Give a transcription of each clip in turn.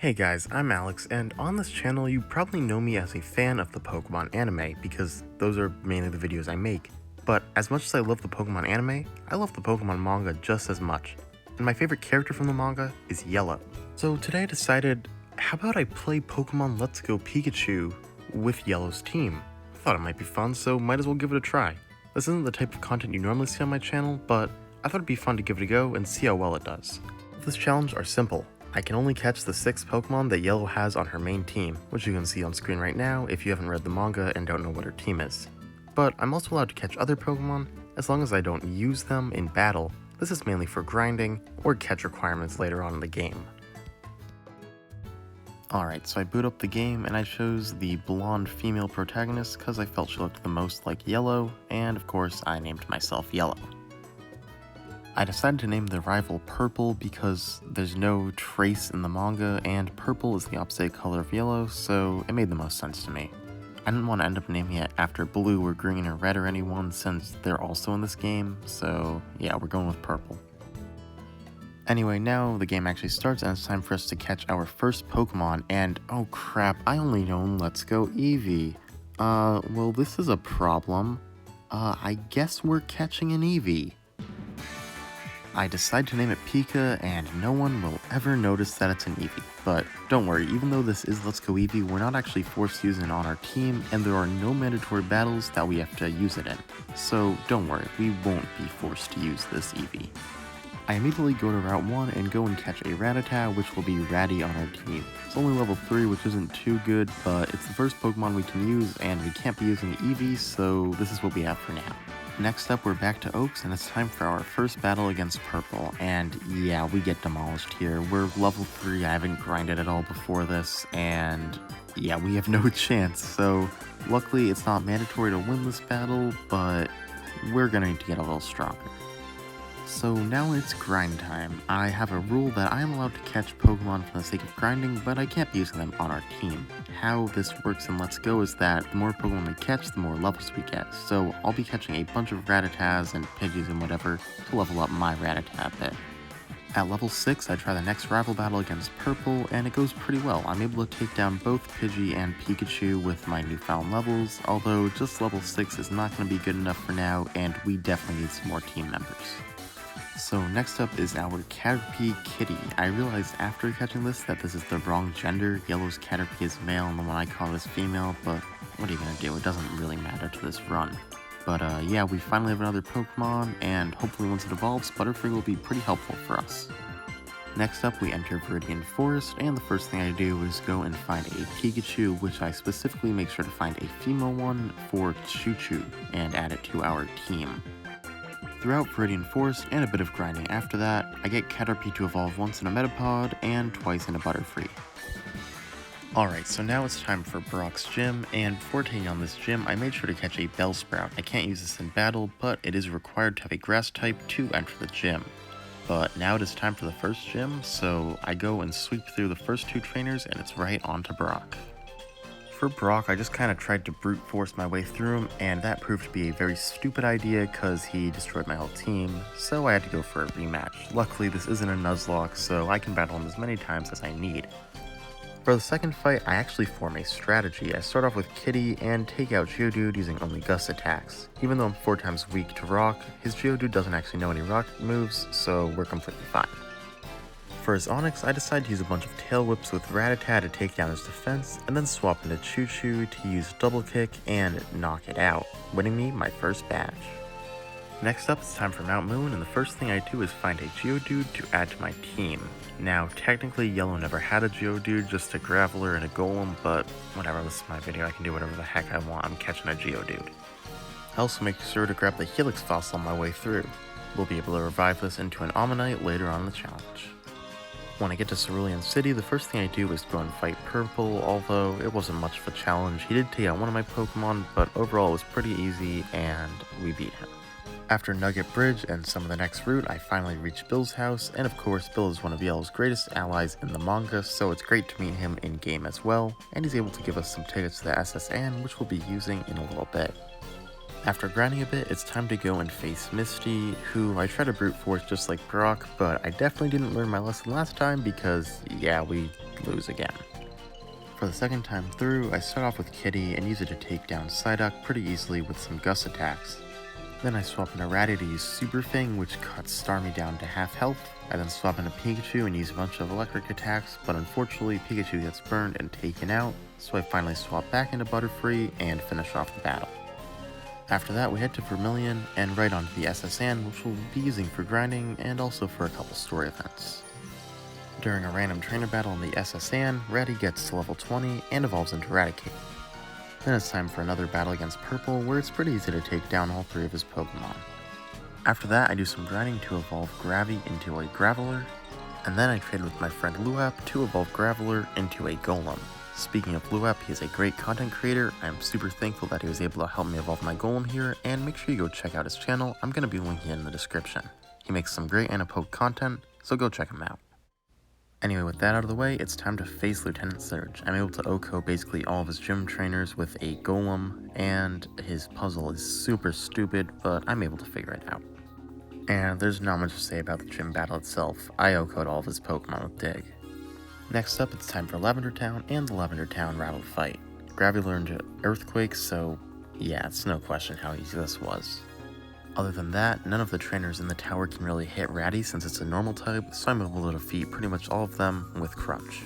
Hey guys, I'm Alex, and on this channel you probably know me as a fan of the Pokemon anime, because those are mainly the videos I make. But as much as I love the Pokemon anime, I love the Pokemon manga just as much. And my favorite character from the manga is Yellow. So today I decided, how about I play Pokemon Let's Go Pikachu with Yellow's team? Thought it might be fun, so might as well give it a try. This isn't the type of content you normally see on my channel, but I thought it'd be fun to give it a go and see how well it does. This challenge are simple. I can only catch the 6 Pokemon that Yellow has on her main team, which you can see on screen right now if you haven't read the manga and don't know what her team is. But I'm also allowed to catch other Pokemon as long as I don't use them in battle. This is mainly for grinding or catch requirements later on in the game. Alright, so I boot up the game and I chose the blonde female protagonist because I felt she looked the most like Yellow, and of course I named myself Yellow. I decided to name the rival Purple because there's no trace in the manga, and purple is the opposite color of yellow, so it made the most sense to me. I didn't want to end up naming it after blue or green or red or anyone, since they're also in this game, so yeah, we're going with purple. Anyway, now the game actually starts and it's time for us to catch our first Pokemon, and oh crap, I only own Let's Go Eevee. Well this is a problem. I guess we're catching an Eevee. I decide to name it Pika, and no one will ever notice that it's an Eevee. But don't worry, even though this is Let's Go Eevee, we're not actually forced to use it on our team, and there are no mandatory battles that we have to use it in. So don't worry, we won't be forced to use this Eevee. I immediately go to Route 1 and go and catch a Rattata, which will be Ratty on our team. It's only level 3, which isn't too good, but it's the first Pokemon we can use, and we can't be using Eevee, so this is what we have for now. Next up, we're back to Oaks, and it's time for our first battle against Purple, and yeah, we get demolished here. We're level 3, I haven't grinded at all before this, and yeah, we have no chance, so luckily it's not mandatory to win this battle, but we're gonna need to get a little stronger. So now it's grind time. I have a rule that I am allowed to catch Pokemon for the sake of grinding, but I can't be using them on our team. How this works in Let's Go is that the more Pokemon we catch, the more levels we get. So I'll be catching a bunch of Rattatas and Pidgeys and whatever to level up my Rattata a bit. At level 6, I try the next rival battle against Purple, and it goes pretty well. I'm able to take down both Pidgey and Pikachu with my newfound levels, although just level 6 is not going to be good enough for now, and we definitely need some more team members. So next up is our Caterpie Kitty. I realized after catching this that this is the wrong gender. Yellow's Caterpie is male and the one I call is female, but what are you gonna do? It doesn't really matter to this run. But yeah, we finally have another Pokemon, and hopefully once it evolves, Butterfree will be pretty helpful for us. Next up, we enter Viridian Forest, and the first thing I do is go and find a Pikachu, which I specifically make sure to find a female one for Choo Choo, and add it to our team. Throughout Viridian Forest and a bit of grinding after that, I get Caterpie to evolve once in a Metapod and twice in a Butterfree. Alright, so now it's time for Brock's gym, and before taking on this gym, I made sure to catch a Bellsprout. I can't use this in battle, but it is required to have a grass type to enter the gym. But now it is time for the first gym, so I go and sweep through the first 2 trainers, and it's right on to Brock. For Brock, I just kind of tried to brute force my way through him, and that proved to be a very stupid idea because he destroyed my whole team, so I had to go for a rematch. Luckily, this isn't a Nuzlocke, so I can battle him as many times as I need. For the second fight, I actually form a strategy. I start off with Kitty and take out Geodude using only Gust attacks. Even though I'm 4 times weak to Rock, his Geodude doesn't actually know any Rock moves, so we're completely fine. For his Onix, I decide to use a bunch of Tail Whips with Rattata to take down his defense, and then swap into Choo Choo to use Double Kick and knock it out, winning me my first badge. Next up, it's time for Mount Moon, and the first thing I do is find a Geodude to add to my team. Now, technically, Yellow never had a Geodude, just a Graveler and a Golem, but whatever, this is my video, I can do whatever the heck I want, I'm catching a Geodude. I also make sure to grab the Helix Fossil on my way through. We'll be able to revive this into an Ammonite later on in the challenge. When I get to Cerulean City, the first thing I do is go and fight Purple, although it wasn't much of a challenge. He did take out one of my Pokemon, but overall it was pretty easy, and we beat him. After Nugget Bridge and some of the next route, I finally reach Bill's house, and of course Bill is one of Yellow's greatest allies in the manga, so it's great to meet him in-game as well, and he's able to give us some tickets to the SSN, which we'll be using in a little bit. After grinding a bit, it's time to go and face Misty, who I try to brute force just like Brock, but I definitely didn't learn my lesson last time because, yeah, we lose again. For the second time through, I start off with Kitty and use it to take down Psyduck pretty easily with some Gust attacks. Then I swap into Ratty to use Super Fang, which cuts Starmie down to half health. I then swap into Pikachu and use a bunch of electric attacks, but unfortunately Pikachu gets burned and taken out, so I finally swap back into Butterfree and finish off the battle. After that, we head to Vermilion and right onto the SSN, which we'll be using for grinding and also for a couple story events. During a random trainer battle in the SSN, Ratty gets to level 20 and evolves into Raticate. Then it's time for another battle against Purple, where it's pretty easy to take down all 3 of his Pokemon. After that, I do some grinding to evolve Gravy into a Graveler, and then I trade with my friend Luap to evolve Graveler into a Golem. Speaking of Luap, he is a great content creator. I'm super thankful that he was able to help me evolve my Golem here, and make sure you go check out his channel. I'm going to be linking it in the description. He makes some great Anapoke content, so go check him out. Anyway, with that out of the way, it's time to face Lieutenant Surge. I'm able to OHKO basically all of his gym trainers with a Golem, and his puzzle is super stupid, but I'm able to figure it out. And there's not much to say about the gym battle itself. I OHKO'd all of his Pokemon with Dig. Next up, it's time for Lavender Town and the Lavender Town Rattle fight. Gravy learned Earthquake, so yeah, it's no question how easy this was. Other than that, none of the trainers in the tower can really hit Ratty since it's a normal type, so I'm able to defeat pretty much all of them with Crunch.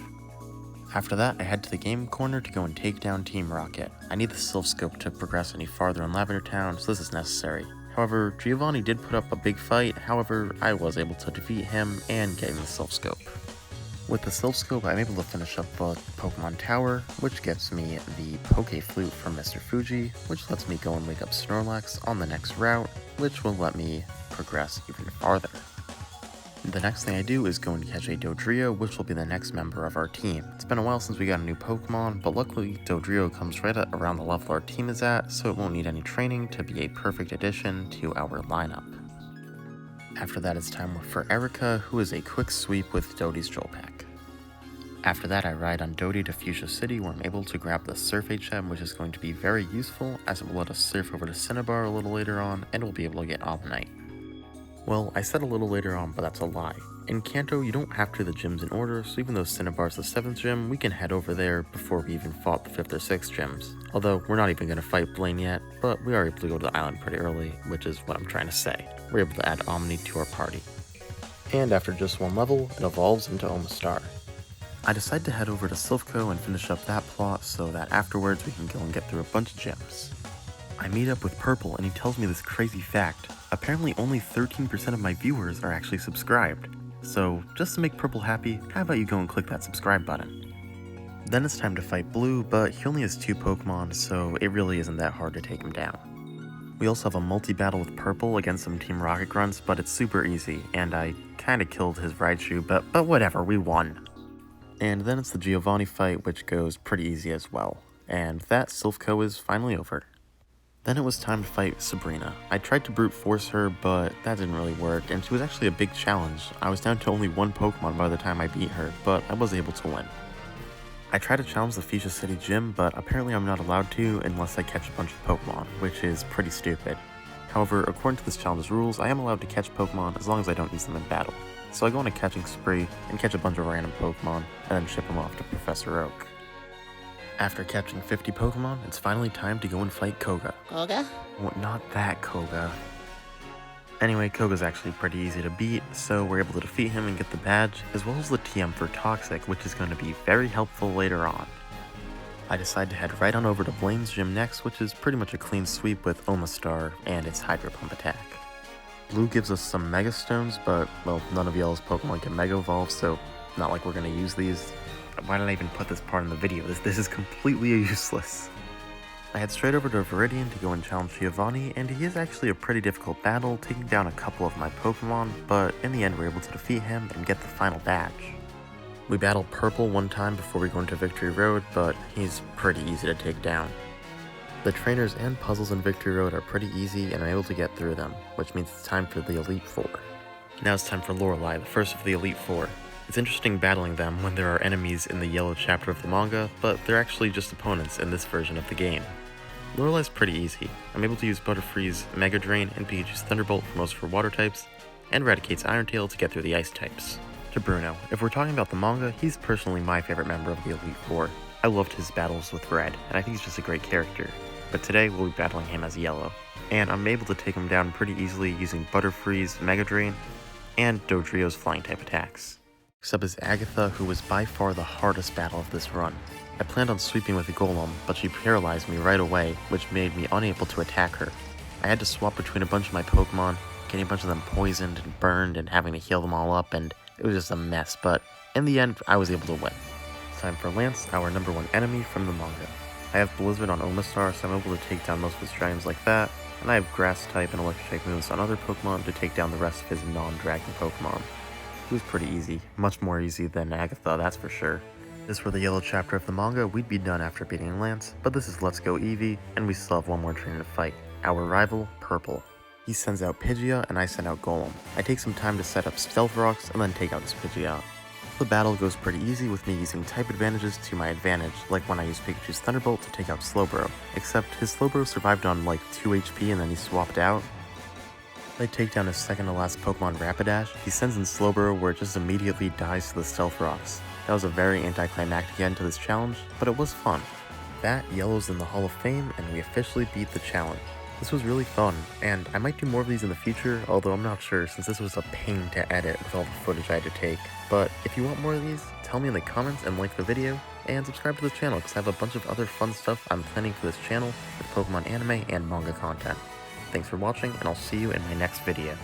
After that, I head to the game corner to go and take down Team Rocket. I need the Sylph Scope to progress any farther in Lavender Town, so this is necessary. However, Giovanni did put up a big fight, however, I was able to defeat him and get him the Sylph Scope. With the Sylph Scope, I'm able to finish up the Pokemon Tower, which gets me the Poke Flute from Mr. Fuji, which lets me go and wake up Snorlax on the next route, which will let me progress even farther. The next thing I do is go and catch a Dodrio, which will be the next member of our team. It's been a while since we got a new Pokemon, but luckily Dodrio comes right at around the level our team is at, so it won't need any training to be a perfect addition to our lineup. After that, it's time for Erica, who is a quick sweep with Doty's Joel Pack. After that, I ride on Doty to Fuchsia City, where I'm able to grab the Surf HM, which is going to be very useful, as it will let us surf over to Cinnabar a little later on, and we'll be able to get Omanyte. Well, I said a little later on, but that's a lie. In Kanto, you don't have to do the gyms in order, so even though Cinnabar's the 7th gym, we can head over there before we even fought the 5th or 6th gyms. Although, we're not even going to fight Blaine yet, but we are able to go to the island pretty early, which is what I'm trying to say. We're able to add Omanyte to our party. And after just one level, it evolves into Omastar. I decide to head over to Silphco and finish up that plot so that afterwards we can go and get through a bunch of gyms. I meet up with Purple and he tells me this crazy fact. Apparently only 13% of my viewers are actually subscribed. So just to make Purple happy, how about you go and click that subscribe button. Then it's time to fight Blue, but he only has 2 Pokemon, so it really isn't that hard to take him down. We also have a multi-battle with Purple against some Team Rocket Grunts, but it's super easy, and I kinda killed his Raichu, but whatever, we won. And then it's the Giovanni fight, which goes pretty easy as well. And that Silphco is finally over. Then it was time to fight Sabrina. I tried to brute force her, but that didn't really work, and she was actually a big challenge. I was down to only 1 Pokemon by the time I beat her, but I was able to win. I tried to challenge the Fuchsia City Gym, but apparently I'm not allowed to unless I catch a bunch of Pokemon, which is pretty stupid. However, according to this challenge's rules, I am allowed to catch Pokemon as long as I don't use them in battle. So I go on a catching spree and catch a bunch of random Pokemon, and then ship them off to Professor Oak. After catching 50 Pokemon, it's finally time to go and fight Koga. Koga? Well, not that Koga. Anyway, Koga's actually pretty easy to beat, so we're able to defeat him and get the badge, as well as the TM for Toxic, which is going to be very helpful later on. I decide to head right on over to Blaine's gym next, which is pretty much a clean sweep with Omastar and its Hydro Pump attack. Blue gives us some Mega Stones, but, well, none of Yellow's Pokemon can Mega Evolve, so not like we're going to use these. Why did I even put this part in the video? This is completely useless. I head straight over to Viridian to go and challenge Giovanni, and he is actually a pretty difficult battle, taking down a couple of my Pokemon, but in the end we're able to defeat him and get the final badge. We battle Purple one time before we go into Victory Road, but he's pretty easy to take down. The trainers and puzzles in Victory Road are pretty easy and I'm able to get through them, which means it's time for the Elite Four. Now it's time for Lorelei, the first of the Elite Four. It's interesting battling them when there are enemies in the yellow chapter of the manga, but they're actually just opponents in this version of the game. Lorelei's pretty easy. I'm able to use Butterfree's Mega Drain and Pikachu's Thunderbolt for most of her water types, and Raticate's Iron Tail to get through the ice types. To Bruno, if we're talking about the manga, he's personally my favorite member of the Elite Four. I loved his battles with Red, and I think he's just a great character. But today, we'll be battling him as Yellow, and I'm able to take him down pretty easily using Butterfreeze, Mega Drain, and Dodrio's flying type attacks. Next up is Agatha, who was by far the hardest battle of this run. I planned on sweeping with Golem, but she paralyzed me right away, which made me unable to attack her. I had to swap between a bunch of my Pokemon, getting a bunch of them poisoned and burned and having to heal them all up, and it was just a mess, but in the end, I was able to win. Time for Lance, our number 1 enemy from the manga. I have Blizzard on Omastar, so I'm able to take down most of his dragons like that, and I have Grass type and Electric type moves on other Pokemon to take down the rest of his non-dragon Pokemon. It was pretty easy, much more easy than Agatha, that's for sure. If this were the yellow chapter of the manga, we'd be done after beating Lance, but this is Let's Go Eevee, and we still have one more trainer to fight, our rival, Purple. He sends out Pidgeot, and I send out Golem. I take some time to set up Stealth Rocks, and then take out his Pidgeot. The battle goes pretty easy with me using type advantages to my advantage, like when I used Pikachu's Thunderbolt to take out Slowbro, except his Slowbro survived on like 2 HP and then he swapped out. I take down his second to last Pokemon Rapidash, he sends in Slowbro where it just immediately dies to the Stealth Rocks. That was a very anticlimactic end to this challenge, but it was fun. That, Yellow's in the Hall of Fame, and we officially beat the challenge. This was really fun, and I might do more of these in the future, although I'm not sure since this was a pain to edit with all the footage I had to take. But if you want more of these, tell me in the comments and like the video, and subscribe to this channel because I have a bunch of other fun stuff I'm planning for this channel with Pokemon anime and manga content. Thanks for watching, and I'll see you in my next video.